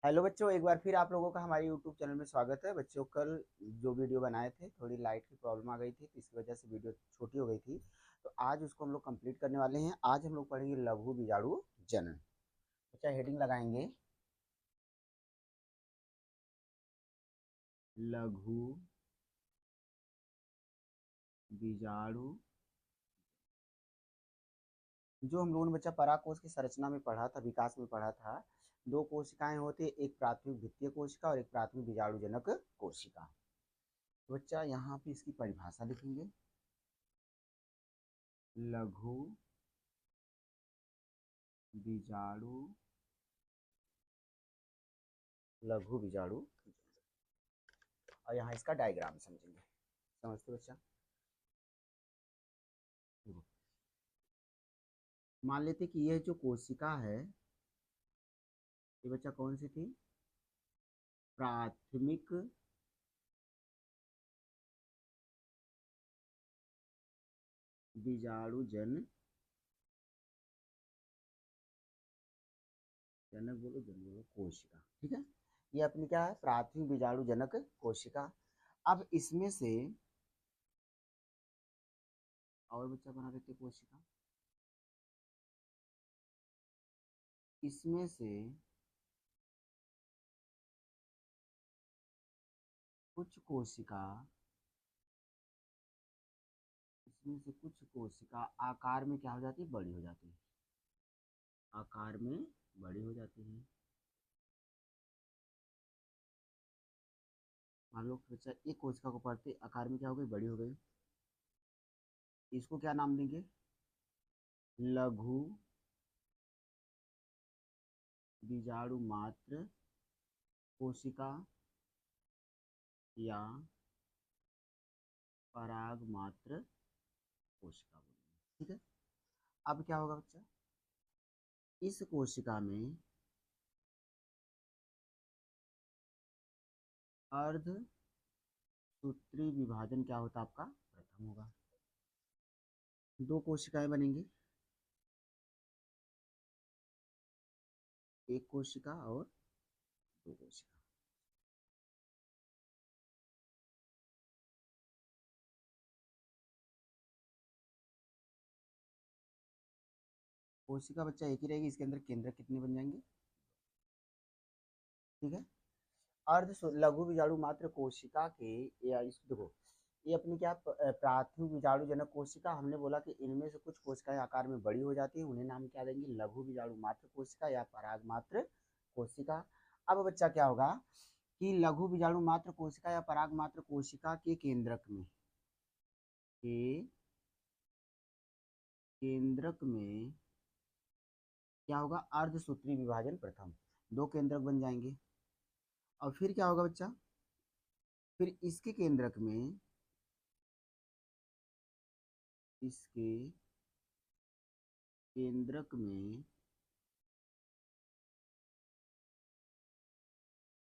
Hello बच्चों, एक बार फिर आप लोगों का हमारे यूट्यूब चैनल में स्वागत है। बच्चों, कल जो वीडियो बनाए थे थोड़ी लाइट की प्रॉब्लम आ गई थी, तो इसकी वजह से वीडियो छोटी हो गई थी। तो आज उसको हम लोग कंप्लीट करने वाले हैं। आज हम लोग पढ़ेंगे लघु बीजाणु जनन। बच्चा हेडिंग लगाएंगे लघु बीजाणु। जो हम लोगों ने बच्चा पराकोश की संरचना में पढ़ा था, विकास में पढ़ा था, दो कोशिकाएं होती है, एक प्राथमिक भित्तीय कोशिका और एक प्राथमिक बीजाणु जनक कोशिका। तो बच्चा यहाँ पे इसकी परिभाषा लिखेंगे। लघु बीजाणु, लघु बीजाणु, और यहाँ इसका डायग्राम समझेंगे। समझते बच्चा? मान लेते कि यह जो कोशिका है, ये बच्चा कौन सी थी? प्राथमिक बीजाणु जनक बोलो, जन बोलो, कोशिका। ठीक है, ये अपनी क्या है? प्राथमिक बीजाणु जनक कोशिका। अब इसमें से और बच्चा बना देते कोशिका। इसमें से कुछ कोशिका, इसमें से कुछ कोशिका आकार में क्या हो जाती है? बड़ी हो जाती है। आकार में बड़ी हो जाती है। मान लो बच्चा एक कोशिका को पढ़ते आकार में क्या हो गई? बड़ी हो गई। इसको क्या नाम देंगे? लघु बीजाणु मात्र कोशिका या पराग मात्र कोशिका बोलेंगे। ठीक है, अब क्या होगा बच्चा? इस कोशिका में अर्ध सूत्री विभाजन क्या होता है? आपका प्रथम होगा। दो कोशिकाएं बनेंगी, एक कोशिका और दो कोशिका। कोशिका बच्चा एक ही रहेगी, इसके अंदर केंद्रक कितने बन जाएंगे? ठीक है, लघु बीजाणु मात्र कोशिका के, या इस देखो, ये अपनी क्या प्राथमिक बीजाणु जनक कोशिका। हमने बोला कि इनमें से कुछ कोशिकाएं आकार में बड़ी हो जाती है, उन्हें नाम क्या देंगे? लघु बीजाणु मात्र कोशिका या पराग मात्र कोशिका। अब बच्चा क्या होगा कि लघु बीजाणु मात्र कोशिका या पराग मात्र कोशिका के केंद्रक में क्या होगा? अर्धसूत्री विभाजन प्रथम। दो केंद्रक बन जाएंगे। और फिर क्या होगा बच्चा? फिर इसके केंद्रक में, इसके केंद्रक में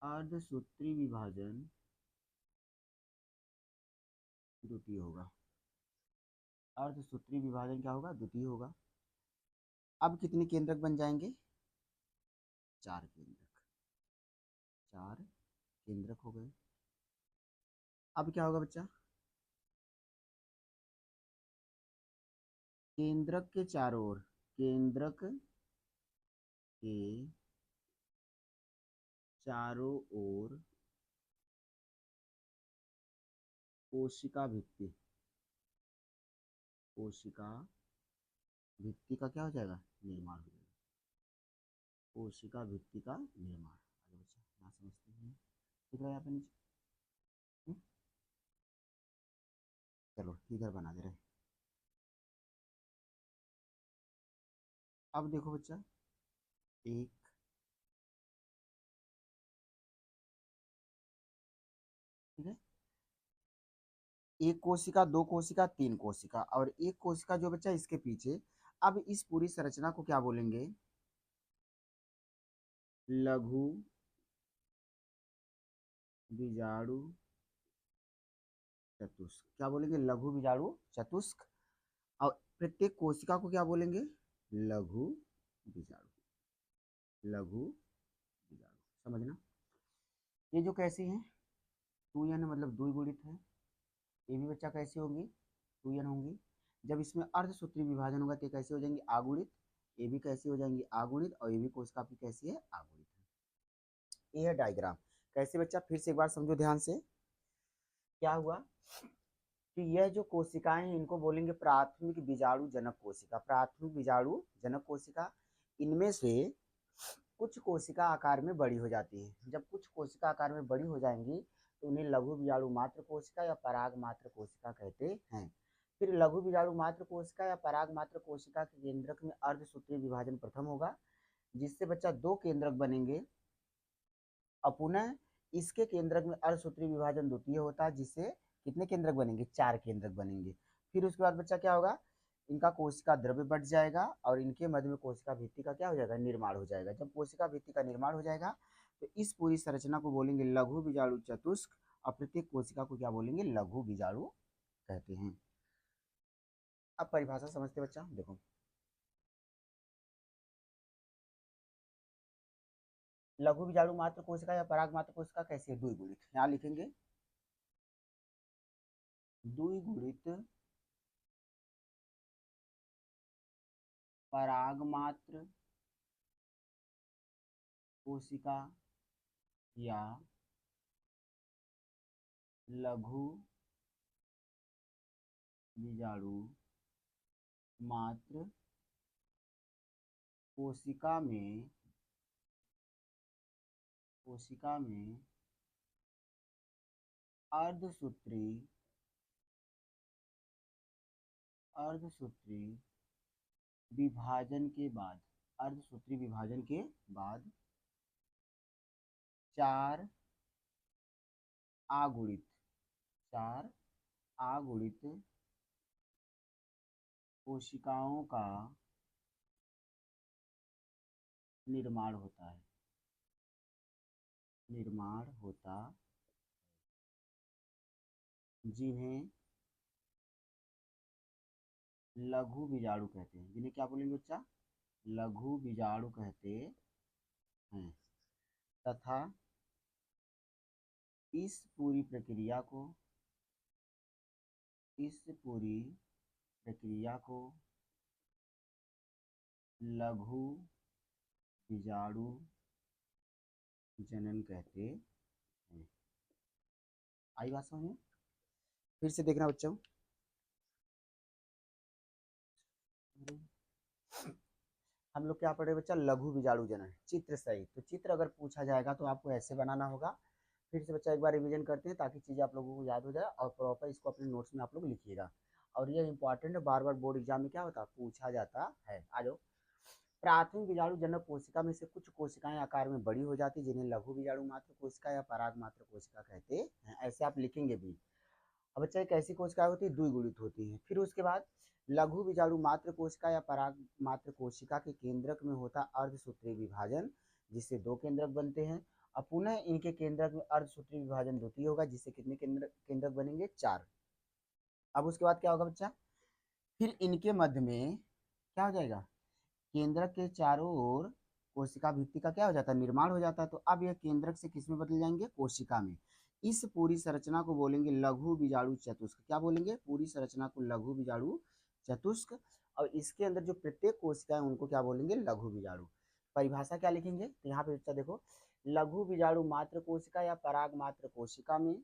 अर्धसूत्री विभाजन द्वितीय होगा। अर्धसूत्री विभाजन क्या होगा? द्वितीय होगा। अब कितने केंद्रक बन जाएंगे? चार केंद्रक। चार केंद्रक हो गए। अब क्या होगा बच्चा? केंद्रक के चारों ओर, केंद्रक के चारों ओर कोशिका भित्ति, कोशिका भित्ति का क्या हो जाएगा? निर्माण हो जाएगा। कोशिका भित्ति का निर्माण। आगे बच्चा यहाँ समझते हैं, ठीक है यहाँ पे नीचे। चलो ठीक है, बना दे रहे। अब देखो बच्चा, एक, ठीक है, एक कोशिका, दो कोशिका, तीन कोशिका और एक कोशिका जो बच्चा इसके पीछे। अब इस पूरी संरचना को क्या बोलेंगे? लघु बीजाणु चतुष्क। क्या बोलेंगे? लघु बीजाणु चतुष्क। और प्रत्येक कोशिका को क्या बोलेंगे? लघु बीजाणु, लघु बीजाणु। समझना। ये जो कैसी है, 2n मतलब द्विगुणित है। ये भी बच्चा कैसी होंगी, 2n होंगी। जब इसमें अर्धसूत्री विभाजन होगा तो ये कैसी हो जाएंगी, आगुणित। ये भी कैसी हो जाएंगी, आगुणित। और ये भी कोशिका आपकी कैसी है, आगुणित है। ये है डायग्राम। कैसे बच्चा, फिर से एक बार समझो ध्यान से। क्या हुआ कि यह जो कोशिकाएं हैं इनको बोलेंगे प्राथमिक बीजाणु जनक कोशिका। प्राथमिक बीजाणु जनक कोशिका, इनमें से कुछ कोशिका आकार में बड़ी हो जाती है। जब कुछ कोशिका आकार में बड़ी हो जाएंगी तो उन्हें लघु बीजाणु मात्र कोशिका या पराग मात्र कोशिका कहते हैं। फिर लघु बीजाणु मात्र कोशिका या पराग मात्र कोशिका के केंद्रक में अर्धसूत्रीय विभाजन प्रथम होगा, जिससे बच्चा दो केंद्रक बनेंगे। और पुनः इसके केंद्रक में अर्धसूत्रीय विभाजन द्वितीय होता है, जिससे कितने केंद्रक बनेंगे, 4 केंद्रक बनेंगे। फिर उसके बाद बच्चा क्या होगा, इनका कोशिका द्रव्य बढ़ जाएगा और इनके मध्य में कोशिका भित्ति का क्या हो जाएगा, निर्माण हो जाएगा। जब कोशिका भित्ति का निर्माण हो जाएगा तो इस पूरी संरचना को बोलेंगे लघु बीजाणु चतुष्क। और प्रत्येक कोशिका को क्या बोलेंगे, लघु बीजाणु कहते हैं। अब परिभाषा समझते बच्चा, देखो। लघु बीजाणु मात्र कोशिका या पराग मात्र कोशिका कैसी है, द्विगुणित। यहाँ लिखेंगे द्विगुणित पराग मात्र कोशिका या लघु बीजाणु मात्र कोशिका में अर्धसूत्री विभाजन के बाद, अर्धसूत्री विभाजन के बाद 4 आगुणित 4 आगुणित कोशिकाओं का निर्माण होता है, जिन्हें लघु बीजाणु कहते हैं। जिन्हें क्या बोलेंगे बच्चा, लघु बीजाणु कहते हैं। तथा इस पूरी प्रक्रिया को लघु बीजाणु जनन कहते हैं। आई बात समझ में? फिर से देखना बच्चों, हम लोग क्या पढ़ रहे बच्चा, लघु बीजाणु जनन, चित्र सहित। तो चित्र अगर पूछा जाएगा तो आपको ऐसे बनाना होगा। फिर से बच्चा एक बार रिवीजन करते हैं ताकि चीज़ें आप लोगों को याद हो जाए और प्रॉपर इसको अपने नोट्स में आप लोग लिखिएगा। और ये इंपॉर्टेंट है, बार बार बोर्ड एग्जाम में क्या होता है, पूछा जाता है। आ जाओ। प्राथमिक बीजाणु जनक कोशिका में से कुछ कोशिकाएं आकार में बड़ी हो जाती है, जिन्हें लघु बीजाणु मात्र कोशिका या पराग मात्र कोशिका कहते हैं। ऐसे आप लिखेंगे भी। अब बच्चा एक ऐसी कोशिका होती है द्विगुणित होती है। फिर उसके बाद लघु बीजाणु मात्र कोशिका या पराग मात्र कोशिका के केंद्रक में होता अर्धसूत्रीय विभाजन, जिससे दो केंद्रक बनते हैं। और पुनः इनके केंद्रक में अर्धसूत्रीय विभाजन द्वितीय होगा, जिससे कितने केंद्रक बनेंगे, 4। अब उसके बाद क्या होगा बच्चा, फिर इनके मध्य में क्या हो जाएगा, केंद्रक के चारों ओर कोशिका भित्ति का क्या हो जाता है, निर्माण हो जाता है। तो अब यह केंद्रक से किस में बदल जाएंगे, कोशिका में। इस पूरी संरचना को बोलेंगे लघु बीजाणु चतुष्क। क्या बोलेंगे, पूरी संरचना को लघु बीजाणु चतुष्क। और इसके अंदर जो प्रत्येक कोशिका है उनको क्या बोलेंगे, लघु बीजाणु। परिभाषा क्या लिखेंगे, तो यहाँ पे बच्चा देखो, लघु बीजाणु मात्र कोशिका या पराग मात्र कोशिका में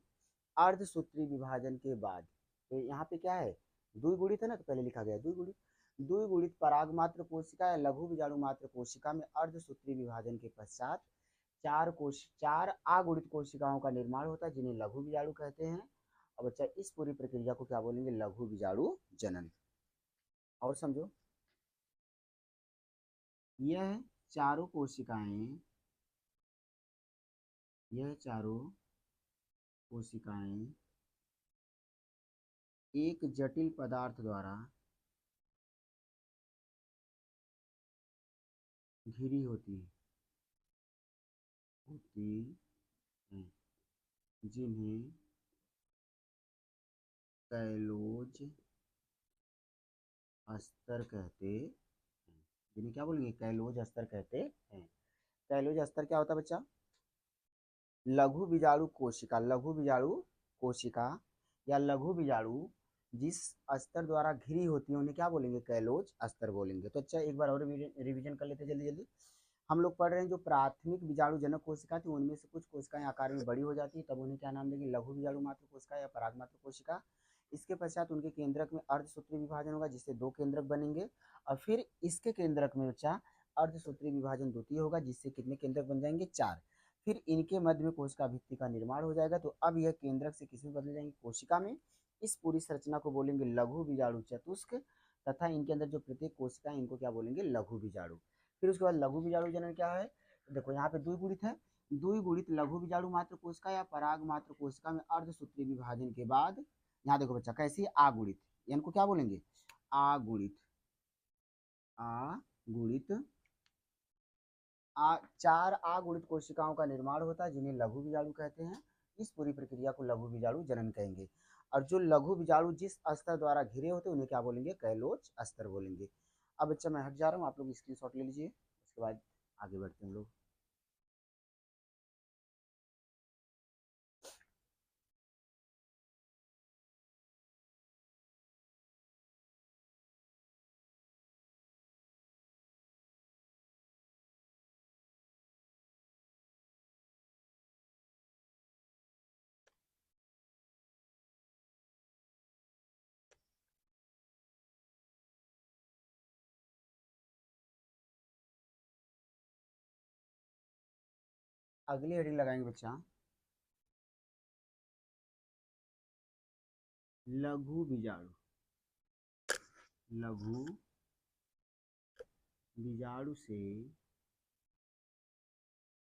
अर्धसूत्री विभाजन के बाद, तो यहाँ पे क्या है, द्विगुणित है ना, तो पहले लिखा गया द्विगुणित। द्विगुणित पराग मात्र कोशिका या लघु बीजाणु मात्र कोशिका में अर्धसूत्री विभाजन के पश्चात 4 अगुणित कोशिकाओं का निर्माण होता है, जिन्हें लघु बीजाणु कहते हैं। और बच्चा इस पूरी प्रक्रिया को क्या बोलेंगे, लघु बीजाणु जनन। और समझो, यह चारों कोशिकाएं एक जटिल पदार्थ द्वारा घिरी होती हैं, जिन्हें कैलोज अस्तर कहते हैं। जिन्हें क्या बोलेंगे, कैलोज अस्तर कहते हैं। कैलोज अस्तर क्या होता है बच्चा, लघु बीजाणु कोशिका, लघु बीजाणु कोशिका या लघु बीजाणु जिस अस्तर द्वारा घिरी होती है उन्हें क्या बोलेंगे, कैलोज अस्तर बोलेंगे। तो अच्छा एक बार और रिवीजन कर लेते हैं जल्दी जल्दी। हम लोग पढ़ रहे हैं जो प्राथमिक बीजाणु जनक कोशिका थी उनमें से कुछ कोशिकाएं आकार में बड़ी हो जाती है, तब उन्हें क्या नाम देंगे, लघु बीजाणु मात्र कोशिका या पराग मात्र कोशिका। इसके पश्चात उनके केंद्रक में अर्धसूत्री विभाजन होगा जिससे दो केंद्रक बनेंगे, और फिर इसके केंद्रक में बच्चा अर्धसूत्री विभाजन द्वितीय होगा जिससे कितने केंद्रक बन जाएंगे, चार। फिर इनके मध्य में कोशिका भित्ति का निर्माण हो जाएगा। तो अब यह केंद्रक से किसमें बदल जाएंगे, कोशिका में। इस पूरी संरचना को बोलेंगे लघु बीजाणु चतुष्क, तथा इनके अंदर जो प्रत्येक कोशिका है इनको क्या बोलेंगे, लघु बीजाणु। फिर उसके बाद लघु बीजाणु जनन क्या है, देखो यहाँ पे द्विगुणित है, द्विगुणित लघु बीजाणु मात्र कोशिका या पराग मात्र कोशिका में अर्धसूत्री विभाजन के बाद, यहाँ देखो बच्चा कैसी आगुणित, इनको क्या बोलेंगे, आगुणित, आगुणित चार अगुणित कोशिकाओं का निर्माण होता है जिन्हें लघु बीजाणु कहते हैं। इस पूरी प्रक्रिया को लघु बीजाणु जनन कहेंगे। और जो लघु बीजाणु जिस अस्तर द्वारा घिरे होते हैं उन्हें क्या बोलेंगे, कैलोज अस्तर बोलेंगे। अब बच्चा मैं हट जा रहा हूँ, आप लोग स्क्रीनशॉट ले लीजिए, उसके बाद आगे बढ़ते हैं हम लोग। अगली हेडिंग लगाएंगे बच्चा, लघु बीजाणु, लघु बीजाणु से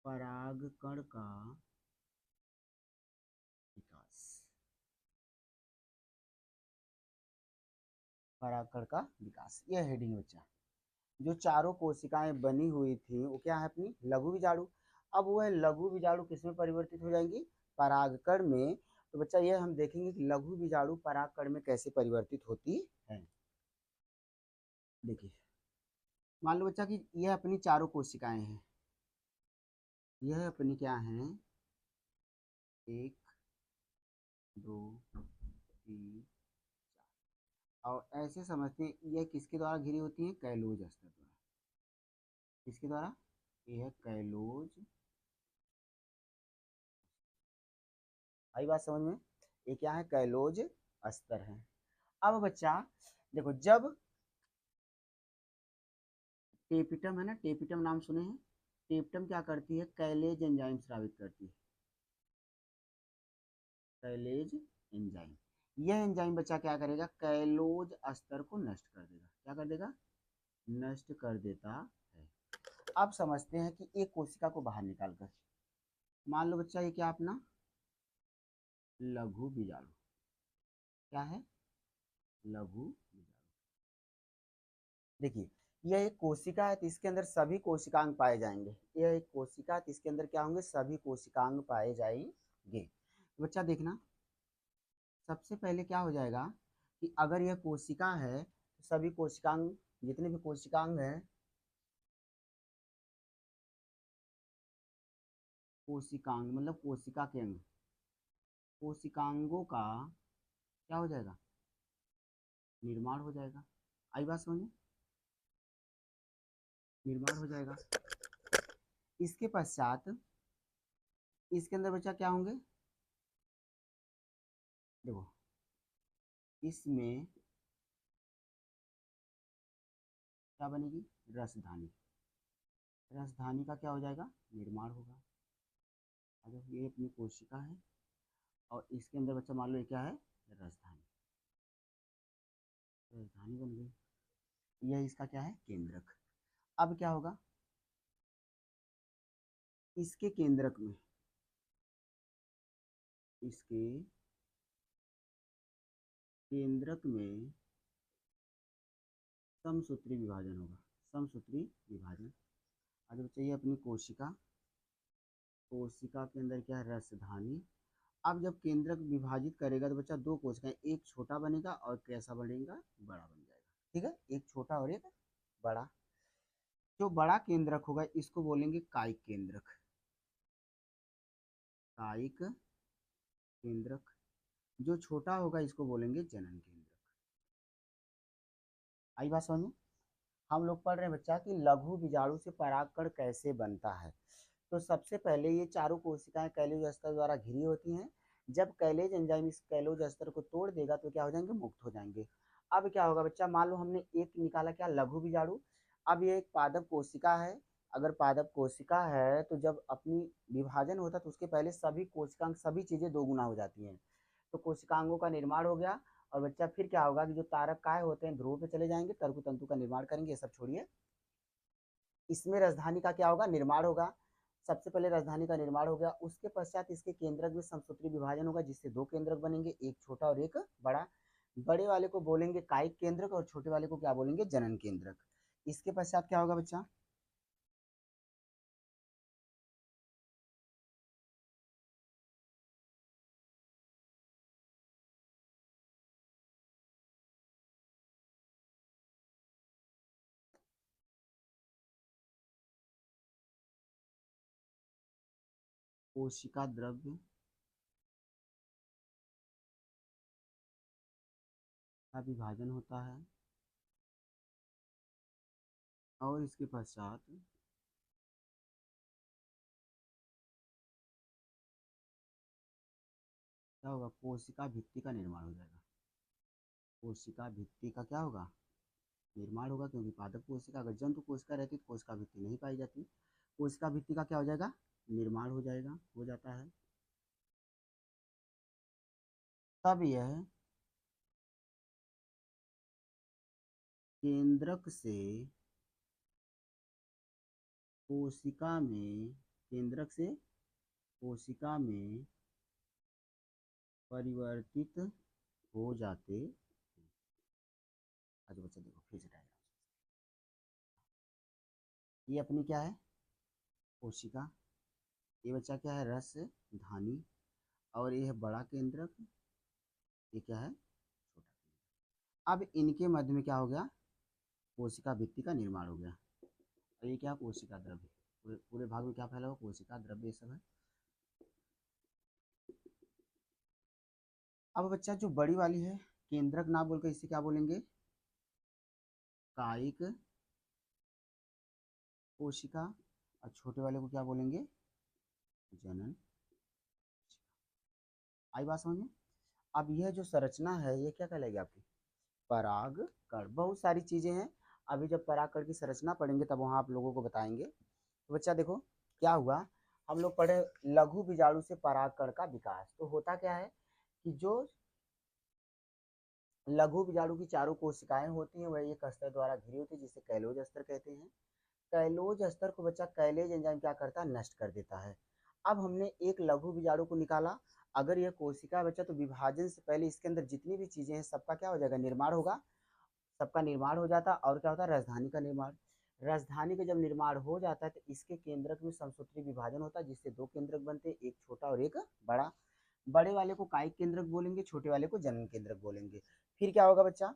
परागकण का विकास, परागकण का विकास, यह हेडिंग है बच्चा। जो चारों कोशिकाएं बनी हुई थी वो क्या है, अपनी लघु बीजाणु। अब वह लघु बीजाणु किसमें परिवर्तित हो जाएंगी, परागकण में। तो बच्चा ये हम देखेंगे कि लघु बीजाणु परागकण में कैसे परिवर्तित होती है। देखिए मान लो बच्चा कि यह अपनी चारों कोशिकाएं हैं, यह अपनी क्या है, एक, दो, तीन, और ऐसे समझते हैं यह किसके द्वारा घिरी होती है, कैलोज अस्तर द्वारा। किसके द्वारा, यह कैलोज, आई बात समझ में, ये क्या है, कैलोज अस्तर है। अब बच्चा देखो, जब टेपिटम है ना, टेपिटम नाम सुने हैं, टेपिटम क्या करती है, कैलेज एंजाइम स्रावित करती है, कैलेज एंजाइम। यह एंजाइम बच्चा क्या करेगा, कैलोज अस्तर को नष्ट कर देगा, क्या कर देगा, नष्ट कर देता है। अब समझते हैं कि एक कोशिका को बाहर निकालकर, मान लो बच्चा ये क्या अपना लघु बीजाणु, क्या है, लघु बीजाणु। देखिए यह एक कोशिका है तो इसके अंदर सभी कोशिकांग पाए जाएंगे, यह एक कोशिका है तो इसके अंदर क्या होंगे, सभी कोशिकांग पाए जाएंगे। तो बच्चा देखना, सबसे पहले क्या हो जाएगा कि अगर यह कोशिका है तो सभी कोशिकांग, जितने भी कोशिकांग हैं, कोशिकांग मतलब कोशिका के अंग, कोशिकांगों का क्या हो जाएगा, निर्माण हो जाएगा। आई बात समझ में, निर्माण हो जाएगा। इसके पश्चात इसके अंदर बच्चा क्या होंगे, देखो इसमें क्या बनेगी, रसधानी, रसधानी का क्या हो जाएगा, निर्माण होगा। अगर ये अपनी कोशिका है और इसके अंदर बच्चा मान लो ये क्या है, रसधानी, राजधानी बन गई। यह इसका क्या है, केंद्रक। अब क्या होगा, इसके केंद्रक में, इसके केंद्रक में समसूत्री विभाजन होगा, समसूत्री विभाजन। आगे बच्चा ये अपनी कोशिका, कोशिका के अंदर क्या है, रसधानी। अब जब केंद्रक विभाजित करेगा तो बच्चा दो कोशिकाएं, एक छोटा बनेगा और कैसा बनेगा, बड़ा बन जाएगा। ठीक है, एक छोटा और एक बड़ा। जो बड़ा केंद्रक होगा इसको बोलेंगे कायिक केंद्रक, कायिक केंद्रक, जो छोटा होगा इसको बोलेंगे जनन केंद्रक। आई बात समझ में? हम लोग पढ़ रहे हैं बच्चा कि लघु बीजाणु से परागकण कैसे बनता है। तो सबसे पहले ये चारों कोशिकाएं कैलोज अस्तर द्वारा घिरी होती हैं। जब कैलेज एंजाइम इस कैलोज अस्तर को तोड़ देगा तो क्या हो जाएंगे, मुक्त हो जाएंगे। अब क्या होगा बच्चा, मान लो हमने एक निकाला क्या, लघु बीजाणु। अब ये एक पादप कोशिका है। अगर पादप कोशिका है तो जब अपनी विभाजन होता है तो उसके पहले सभी कोशिकांग सभी चीजें दो गुना हो जाती हैं। तो कोशिकांगों का निर्माण हो गया। और बच्चा फिर क्या होगा कि जो तारक काय होते हैं ध्रुव पे चले जाएंगे, तर्कु तंतु का निर्माण करेंगे, ये सब छोड़िए। इसमें राजधानी का क्या होगा, निर्माण होगा। सबसे पहले राजधानी का निर्माण हो गया, उसके पश्चात इसके केंद्रक में समसूत्री विभाजन होगा जिससे दो केंद्रक बनेंगे, एक छोटा और एक बड़ा। बड़े वाले को बोलेंगे कायिक केंद्रक और छोटे वाले को क्या बोलेंगे, जनन केंद्रक। इसके पश्चात क्या होगा बच्चा, कोशिका द्रव्य का विभाजन होता है और इसके पश्चात क्या होगा, कोशिका भित्ति का निर्माण हो जाएगा। कोशिका भित्ति का क्या होगा, निर्माण होगा, क्योंकि पादप कोशिका अगर जंतु कोशिका रहती तो कोशिका भित्ति नहीं पाई जाती। कोशिका भित्ति का क्या हो जाएगा, निर्माण हो जाएगा, हो जाता है। तब यह केंद्रक से कोशिका में केंद्रक से कोशिका में परिवर्तित हो जाते। अच्छा बच्चा देखो फिर से डायग्राम, ये अपनी क्या है, कोशिका। ये बच्चा क्या है, रस धानी। और ये है बड़ा केंद्रक, ये क्या है, छोटा केंद्रक। अब इनके मध्य में क्या हो गया, कोशिका भित्ति का निर्माण हो गया। और ये क्या, कोशिका द्रव्य, पूरे पूरे भाग में क्या फैला हुआ, कोशिका द्रव्य ये सब है। अब बच्चा जो बड़ी वाली है, केंद्रक ना बोलकर इसे क्या बोलेंगे, कायिक कोशिका। और छोटे वाले को क्या बोलेंगे, जनन। आई बात समझ में? अब यह जो संरचना है ये क्या कहलाएगी आपकी, पराग कण। बहुत सारी चीजें हैं, अभी जब पराग कण की संरचना पढ़ेंगे तब वहां आप लोगों को बताएंगे। तो बच्चा देखो क्या हुआ, हम लोग पढ़े लघु बीजाणु से पराग कण का विकास। तो होता क्या है कि जो लघु बीजाणु की चारों कोशिकाएं होती हैं वह एक अस्तर द्वारा घिरी होती है जिसे कैलोज अस्तर कहते हैं। कैलोज अस्तर को बच्चा कैलेज एंजाइम क्या करता है, नष्ट कर देता है। अब हमने एक लघु बीजाणु को निकाला। अगर यह कोशिका बच्चा तो विभाजन से पहले इसके अंदर जितनी भी चीजें हैं सबका क्या हो जाएगा, निर्माण होगा। सबका निर्माण हो जाता और क्या होता है, राजधानी का निर्माण। राजधानी का जब निर्माण हो जाता है तो इसके केंद्रक में समसूत्री विभाजन होता है जिससे दो केंद्रक बनते हैं, एक छोटा और एक बड़ा। बड़े वाले को कायिक केंद्रक बोलेंगे, छोटे वाले को जनन केंद्रक बोलेंगे। फिर क्या होगा बच्चा,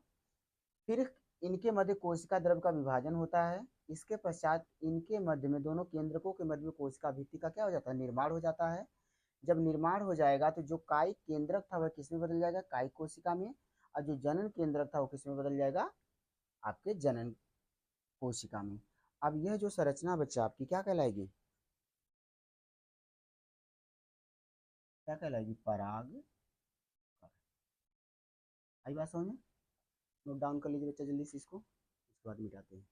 फिर इनके मध्य कोशिका द्रव्य का विभाजन होता है। इसके पश्चात इनके मध्य में दोनों केंद्रकों के मध्य में कोशिका भित्ति का क्या हो जाता है, निर्माण हो जाता है। जब निर्माण हो जाएगा तो जो कायिक केंद्रक था वह किस में बदल जाएगा, कायिक कोशिका में। और जो जनन केंद्रक था वो किस में बदल जाएगा, आपके जनन कोशिका में। अब यह जो संरचना बच्चा आपकी क्या कहलाएगी, क्या कहलाएगी, पराग। आई बात समझ में? नोट डाउन कर लीजिए बच्चा जल्दी से इसको, इसके बाद मिटाते हैं।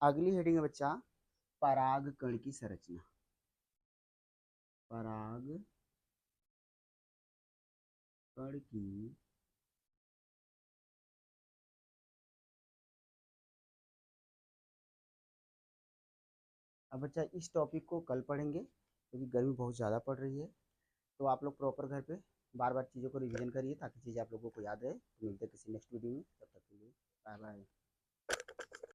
अगली हेडिंग है बच्चा, पराग कण की संरचना। पराग कण की अब बच्चा इस टॉपिक को कल पढ़ेंगे क्योंकि गर्मी बहुत ज़्यादा पड़ रही है। तो आप लोग प्रॉपर घर पे बार बार चीज़ों को रिवीजन करिए ताकि चीज़ें आप लोगों को याद रहे। तो मिलते हैं किसी नेक्स्ट वीडियो में।